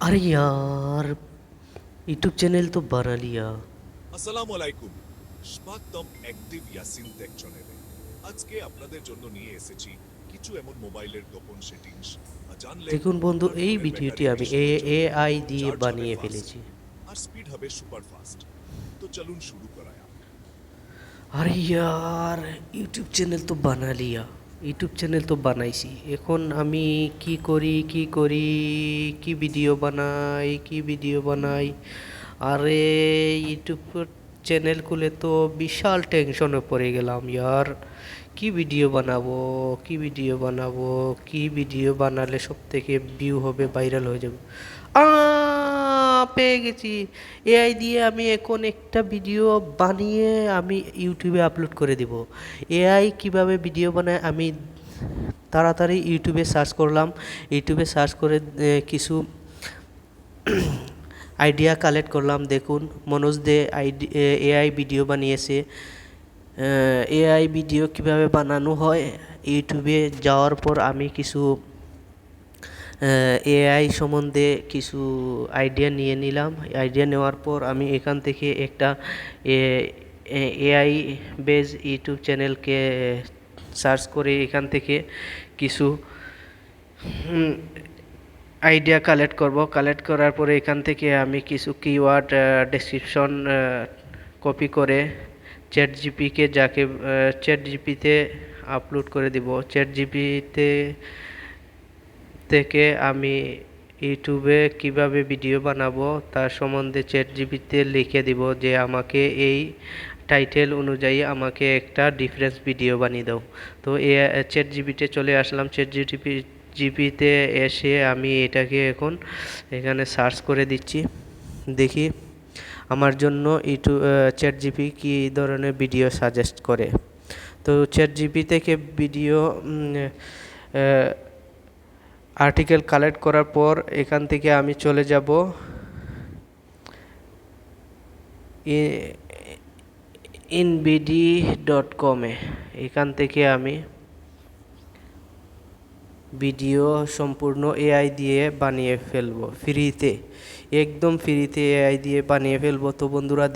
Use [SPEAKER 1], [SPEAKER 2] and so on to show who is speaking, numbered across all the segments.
[SPEAKER 1] अरे यार, YouTube channel तो बना लिया।
[SPEAKER 2] আসসালামু আলাইকুম, স্বাগতম অ্যাক্টিভ ইয়াসিন টেক চ্যানেলে। আজকে আপনাদের জন্য নিয়ে এসেছি কিছু এমন মোবাইলের গোপন সেটিংস জানলে
[SPEAKER 1] দেখুন বন্ধু,
[SPEAKER 2] আপনার
[SPEAKER 1] এই
[SPEAKER 2] ফোনের
[SPEAKER 1] ভিডিওটি
[SPEAKER 2] ব্যাটারি
[SPEAKER 1] আমি
[SPEAKER 2] বেশি হয়ে যাবে,
[SPEAKER 1] এআই দিয়ে
[SPEAKER 2] চার্জ হবে
[SPEAKER 1] বানিয়ে
[SPEAKER 2] ফাস্ট
[SPEAKER 1] ফেলেছি।
[SPEAKER 2] আর স্পিড হবে সুপার ফাস্ট। তো চলুন শুরু করা যাক।
[SPEAKER 1] আরে ইয়ার, ইউটিউব চ্যানেল তো বানা লিয়া। ইউটিউব চ্যানেল তো বানাইছি, এখন আমি কি করি, কি ভিডিও বানাই। আরে ইউটিউব চ্যানেল খুলে তো বিশাল টেনশনে পড়ে গেলাম ইয়ার। কি ভিডিও বানালে সব থেকে ভিউ হবে, ভাইরাল হয়ে যাবে। আ পেয়ে গেছি। এআই দিয়ে আমি এখন একটা ভিডিও বানিয়ে আমি ইউটিউবে আপলোড করে দিব। এআই কিভাবে ভিডিও বানায় আমি তাড়াতাড়ি ইউটিউবে সার্চ করলাম। ইউটিউবে সার্চ করে কিছু আইডিয়া কালেক্ট করলাম। দেখুন, মনোজ দে এআই ভিডিও বানিয়েছে। এআই ভিডিও কিভাবে বানানো হয়, ইউটিউবে যাওয়ার পর আমি কিছু এআই সম্বন্ধে কিছু আইডিয়া নিয়ে নিলাম। আইডিয়া নেওয়ার পর আমি এখান থেকে একটা এআই বেজ ইউটিউব চ্যানেলকে সার্চ করে এখান থেকে কিছু আইডিয়া কালেক্ট করার পরে এখান থেকে আমি কিছু কিওয়ার্ড ডেসক্রিপশন কপি করে চ্যাট জিপিতে আপলোড করে দিব। চ্যাট জিপিতে থেকে আমি ইউটিউবে কিভাবে ভিডিও বানাবো তার সম্বন্ধে চ্যাট জিপিতে লিখে দিব যে আমাকে এই টাইটেল অনুযায়ী আমাকে একটা ডিফারেন্স ভিডিও বানিয়ে দাও। তো চ্যাট জিপিতে চলে আসলাম। জিপিতে এসে আমি এটাকে এখন এখানে সার্চ করে দিচ্ছি, দেখি আমার জন্য চ্যাট জিপি কী ধরনের ভিডিও সাজেস্ট করে। তো চ্যাট জিপি থেকে ভিডিও আর্টিকেল কালেক্ট করার পর এখান থেকে আমি চলে যাব inbd.com-এ। এখান থেকে আমি ভিডিও সম্পূর্ণ এআই দিয়ে বানিয়ে ফেলবো ফ্রিতে, একদম ফ্রিতে এআই দিয়ে বানিয়ে ফেলবো। তো বন্ধুরা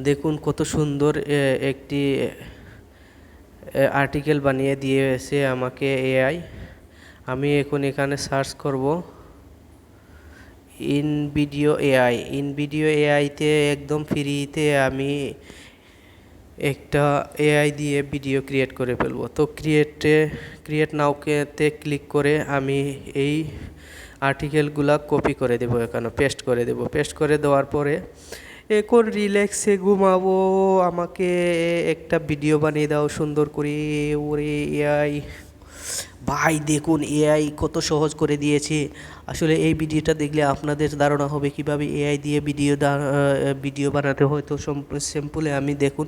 [SPEAKER 1] দেখুন কত সুন্দর একটি আর্টিকেল বানিয়ে দিয়েছে আমাকে এআই। আমি এখন এখানে সার্চ করব ইনভিডিও এআইতে একদম ফ্রিতে আমি একটা এআই দিয়ে ভিডিও ক্রিয়েট করে ফেলবো। তো ক্রিয়েট নাওতে ক্লিক করে আমি এই আর্টিকেলগুলা কপি করে দেবো, এখানে পেস্ট করে দেবো। পেস্ট করে দেওয়ার পরে এখন রিল্যাক্সে ঘুমাবো। আমাকে একটা ভিডিও বানিয়ে দাও সুন্দর করে। ওরে এআই ভাই, দেখুন এআই কত সহজ করে দিয়েছে। আসলে এই ভিডিওটা দেখলে আপনাদের ধারণা হবে কিভাবে এআই দিয়ে ভিডিও বানাতে হয়। তো সিম্পলে আমি দেখুন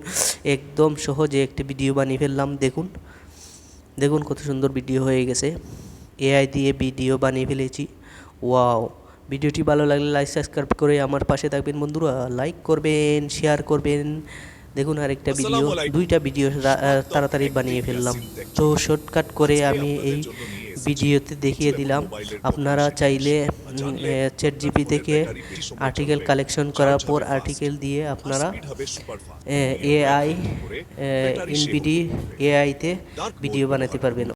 [SPEAKER 1] একদম সহজে একটি ভিডিও বানিয়ে ফেললাম। দেখুন কত সুন্দর ভিডিও হয়ে গেছে, এআই দিয়ে ভিডিও বানিয়ে ফেলেছি। ওয়াও! ভিডিওটি ভালো লাগলে লাইক সাবস্ক্রাইব করে আমার পাশে থাকবেন বন্ধুরা। লাইক করবেন, শেয়ার করবেন। দেখুন আরেকটা ভিডিও,
[SPEAKER 2] আসসালামু আলাইকুম,
[SPEAKER 1] দুইটা ভিডিও
[SPEAKER 2] স্বাগতম
[SPEAKER 1] তাড়াতাড়ি
[SPEAKER 2] অ্যাক্টিভ
[SPEAKER 1] বানিয়ে ফেললাম।
[SPEAKER 2] ইয়াসিন টেক
[SPEAKER 1] তো
[SPEAKER 2] চ্যানেলে।
[SPEAKER 1] শর্টকাট করে
[SPEAKER 2] আজকে
[SPEAKER 1] আমি এই
[SPEAKER 2] আপনাদের জন্য নিয়ে এসেছি
[SPEAKER 1] ভিডিওতে
[SPEAKER 2] কিছু
[SPEAKER 1] দেখিয়ে
[SPEAKER 2] এমন
[SPEAKER 1] দিলাম।
[SPEAKER 2] মোবাইলের গোপন
[SPEAKER 1] আপনারা
[SPEAKER 2] সেটিংস
[SPEAKER 1] চাইলে
[SPEAKER 2] জানলে
[SPEAKER 1] চ্যাট
[SPEAKER 2] আপনার
[SPEAKER 1] জিপি
[SPEAKER 2] ফোনের
[SPEAKER 1] থেকে
[SPEAKER 2] ব্যাটারি বেশি সময়
[SPEAKER 1] আর্টিকেল
[SPEAKER 2] চলবে,
[SPEAKER 1] কালেকশন
[SPEAKER 2] চার্জ
[SPEAKER 1] করার পর
[SPEAKER 2] হবে ফাস্ট
[SPEAKER 1] আর্টিকেল দিয়ে
[SPEAKER 2] আর
[SPEAKER 1] আপনারা
[SPEAKER 2] স্পিড হবে সুপার ফাস্ট। নিয়ম
[SPEAKER 1] এআই
[SPEAKER 2] ব্যবহার করে ব্যাটারি সেভ
[SPEAKER 1] ইনভিডি
[SPEAKER 2] করতে হবে।
[SPEAKER 1] এআইতে
[SPEAKER 2] ডার্ক মোড
[SPEAKER 1] ভিডিও বানাতে
[SPEAKER 2] ব্যবহার
[SPEAKER 1] পারবেন।
[SPEAKER 2] করুন।